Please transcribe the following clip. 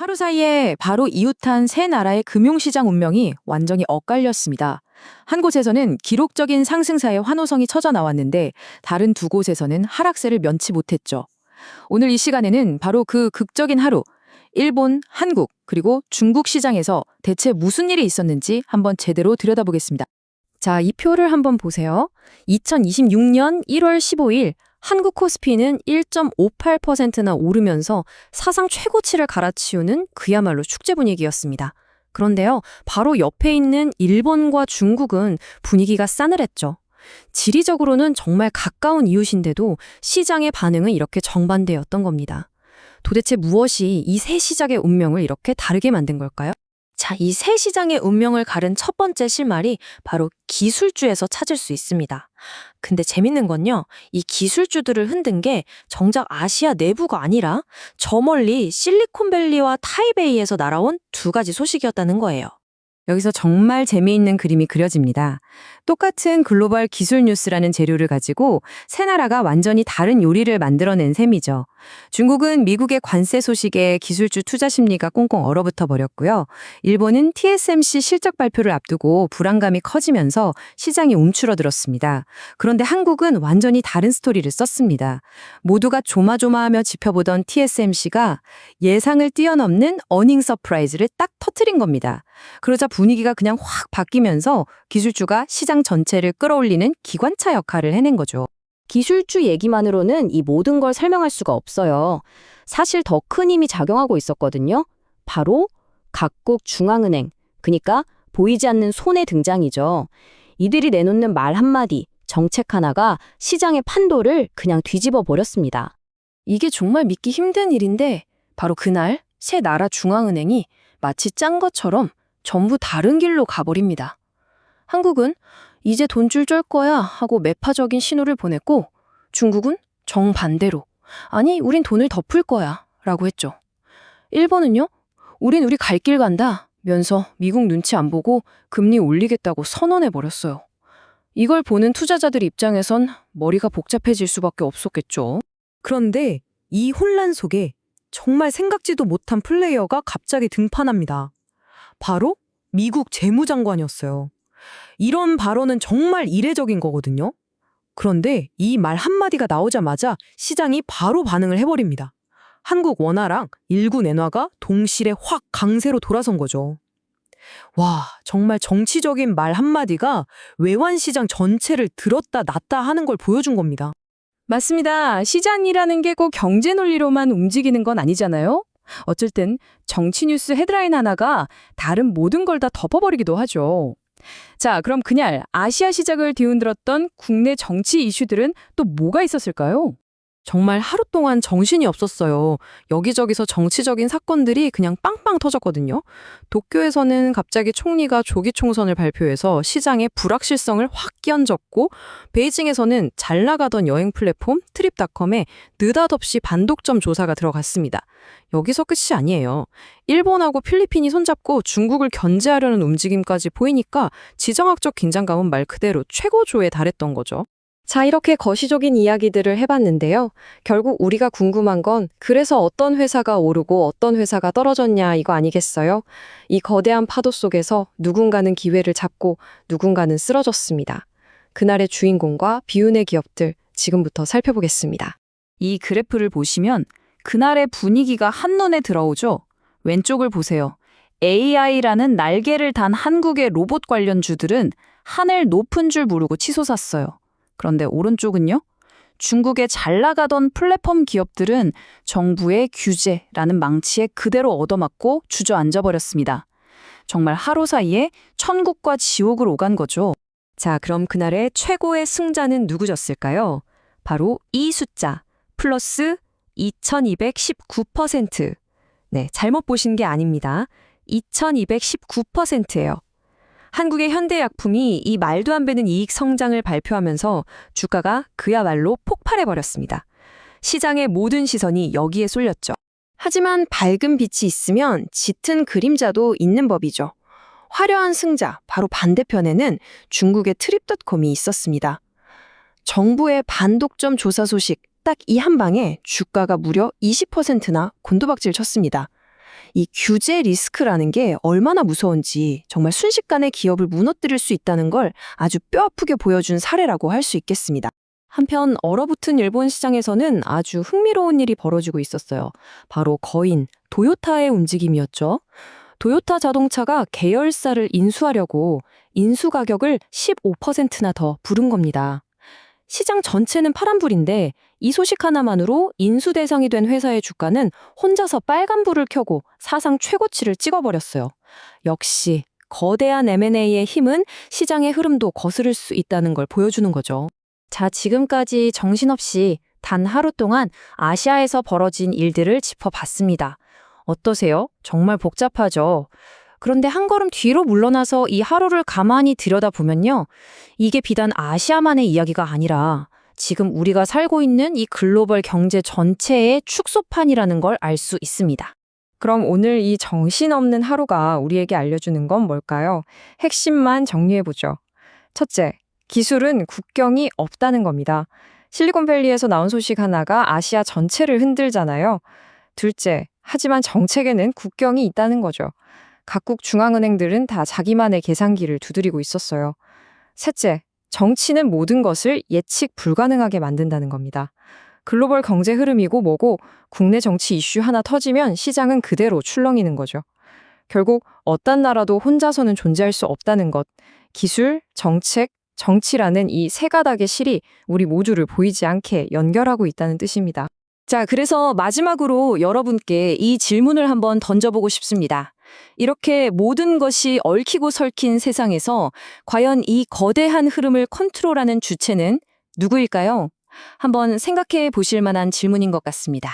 하루 사이에 바로 이웃한 세 나라의 금융시장 운명이 완전히 엇갈렸습니다. 한 곳에서는 기록적인 상승세의 환호성이 쳐져 나왔는데 다른 두 곳에서는 하락세를 면치 못했죠. 오늘 이 시간에는 바로 그 극적인 하루, 일본, 한국, 그리고 중국 시장에서 대체 무슨 일이 있었는지 한번 제대로 들여다보겠습니다. 자, 이 표를 한번 보세요. 2026년 1월 15일 한국 코스피는 1.58%나 오르면서 사상 최고치를 갈아치우는 그야말로 축제 분위기였습니다. 그런데요, 바로 옆에 있는 일본과 중국은 분위기가 싸늘했죠. 지리적으로는 정말 가까운 이웃인데도 시장의 반응은 이렇게 정반대였던 겁니다. 도대체 무엇이 이 세 시장의 운명을 이렇게 다르게 만든 걸까요? 자, 이 세 시장의 운명을 가른 첫 번째 실마리 바로 기술주에서 찾을 수 있습니다. 근데 재밌는 건요, 이 기술주들을 흔든 게 정작 아시아 내부가 아니라 저 멀리 실리콘밸리와 타이베이에서 날아온 두 가지 소식이었다는 거예요. 여기서 정말 재미있는 그림이 그려집니다. 똑같은 글로벌 기술 뉴스라는 재료를 가지고 세 나라가 완전히 다른 요리를 만들어낸 셈이죠. 중국은 미국의 관세 소식에 기술주 투자 심리가 꽁꽁 얼어붙어 버렸고요. 일본은 TSMC 실적 발표를 앞두고 불안감이 커지면서 시장이 움츠러들었습니다. 그런데 한국은 완전히 다른 스토리를 썼습니다. 모두가 조마조마하며 지켜보던 TSMC가 예상을 뛰어넘는 어닝 서프라이즈를 딱 터뜨린 겁니다. 그러자 분위기가 그냥 확 바뀌면서 기술주가 시장 전체를 끌어올리는 기관차 역할을 해낸 거죠. 기술주 얘기만으로는 이 모든 걸 설명할 수가 없어요. 사실 더 큰 힘이 작용하고 있었거든요. 바로 각국 중앙은행, 그러니까 보이지 않는 손의 등장이죠. 이들이 내놓는 말 한마디, 정책 하나가 시장의 판도를 그냥 뒤집어 버렸습니다. 이게 정말 믿기 힘든 일인데 바로 그날 세 나라 중앙은행이 마치 짠 것처럼 전부 다른 길로 가버립니다. 한국은 이제 돈줄 쩔 거야 하고 매파적인 신호를 보냈고 중국은 정반대로 아니 우린 돈을 덮을 거야 라고 했죠. 일본은요, 우린 우리 갈 길 간다 면서 미국 눈치 안 보고 금리 올리겠다고 선언해버렸어요. 이걸 보는 투자자들 입장에선 머리가 복잡해질 수밖에 없었겠죠. 그런데 이 혼란 속에 정말 생각지도 못한 플레이어가 갑자기 등판합니다. 바로 미국 재무장관이었어요. 이런 발언은 정말 이례적인 거거든요. 그런데 이 말 한마디가 나오자마자 시장이 바로 반응을 해버립니다. 한국 원화랑 일군 엔화가 동시에 확 강세로 돌아선 거죠. 와, 정말 정치적인 말 한마디가 외환시장 전체를 들었다 놨다 하는 걸 보여준 겁니다. 맞습니다. 시장이라는 게 꼭 경제 논리로만 움직이는 건 아니잖아요. 어쩔 땐 정치 뉴스 헤드라인 하나가 다른 모든 걸 다 덮어버리기도 하죠. 자, 그럼 그날 아시아 시장을 뒤흔들었던 국내 정치 이슈들은 또 뭐가 있었을까요? 정말 하루 동안 정신이 없었어요. 여기저기서 정치적인 사건들이 그냥 빵빵 터졌거든요. 도쿄에서는 갑자기 총리가 조기 총선을 발표해서 시장의 불확실성을 확 끼얹었고, 베이징에서는 잘 나가던 여행 플랫폼 트립닷컴에 느닷없이 반독점 조사가 들어갔습니다. 여기서 끝이 아니에요. 일본하고 필리핀이 손잡고 중국을 견제하려는 움직임까지 보이니까 지정학적 긴장감은 말 그대로 최고조에 달했던 거죠. 자, 이렇게 거시적인 이야기들을 해봤는데요. 결국 우리가 궁금한 건 그래서 어떤 회사가 오르고 어떤 회사가 떨어졌냐 이거 아니겠어요? 이 거대한 파도 속에서 누군가는 기회를 잡고 누군가는 쓰러졌습니다. 그날의 주인공과 비운의 기업들 지금부터 살펴보겠습니다. 이 그래프를 보시면 그날의 분위기가 한눈에 들어오죠. 왼쪽을 보세요. AI라는 날개를 단 한국의 로봇 관련 주들은 하늘 높은 줄 모르고 치솟았어요. 그런데 오른쪽은요? 중국의 잘 나가던 플랫폼 기업들은 정부의 규제라는 망치에 그대로 얻어맞고 주저앉아 버렸습니다. 정말 하루 사이에 천국과 지옥을 오간 거죠. 자, 그럼 그날의 최고의 승자는 누구였을까요? 바로 이 숫자, 플러스 2219%. 네, 잘못 보신 게 아닙니다. 2219%예요. 한국의 현대약품이 이 말도 안 되는 이익 성장을 발표하면서 주가가 그야말로 폭발해버렸습니다. 시장의 모든 시선이 여기에 쏠렸죠. 하지만 밝은 빛이 있으면 짙은 그림자도 있는 법이죠. 화려한 승자, 바로 반대편에는 중국의 트립닷컴이 있었습니다. 정부의 반독점 조사 소식 딱 이 한 방에 주가가 무려 20%나 곤두박질 쳤습니다. 이 규제 리스크라는 게 얼마나 무서운지 정말 순식간에 기업을 무너뜨릴 수 있다는 걸 아주 뼈아프게 보여준 사례라고 할 수 있겠습니다. 한편 얼어붙은 일본 시장에서는 아주 흥미로운 일이 벌어지고 있었어요. 바로 거인, 도요타의 움직임이었죠. 도요타 자동차가 계열사를 인수하려고 인수 가격을 15%나 더 부른 겁니다. 시장 전체는 파란불인데 이 소식 하나만으로 인수 대상이 된 회사의 주가는 혼자서 빨간불을 켜고 사상 최고치를 찍어버렸어요. 역시 거대한 M&A의 힘은 시장의 흐름도 거스를 수 있다는 걸 보여주는 거죠. 자, 지금까지 정신없이 단 하루 동안 아시아에서 벌어진 일들을 짚어봤습니다. 어떠세요? 정말 복잡하죠? 그런데 한 걸음 뒤로 물러나서 이 하루를 가만히 들여다보면요. 이게 비단 아시아만의 이야기가 아니라 지금 우리가 살고 있는 이 글로벌 경제 전체의 축소판이라는 걸 알 수 있습니다. 그럼 오늘 이 정신없는 하루가 우리에게 알려주는 건 뭘까요? 핵심만 정리해보죠. 첫째, 기술은 국경이 없다는 겁니다. 실리콘밸리에서 나온 소식 하나가 아시아 전체를 흔들잖아요. 둘째, 하지만 정책에는 국경이 있다는 거죠. 각국 중앙은행들은 다 자기만의 계산기를 두드리고 있었어요. 셋째, 정치는 모든 것을 예측 불가능하게 만든다는 겁니다. 글로벌 경제 흐름이고 뭐고 국내 정치 이슈 하나 터지면 시장은 그대로 출렁이는 거죠. 결국 어떤 나라도 혼자서는 존재할 수 없다는 것, 기술, 정책, 정치라는 이 세 가닥의 실이 우리 모두를 보이지 않게 연결하고 있다는 뜻입니다. 자, 그래서 마지막으로 여러분께 이 질문을 한번 던져보고 싶습니다. 이렇게 모든 것이 얽히고 설킨 세상에서 과연 이 거대한 흐름을 컨트롤하는 주체는 누구일까요? 한번 생각해 보실 만한 질문인 것 같습니다.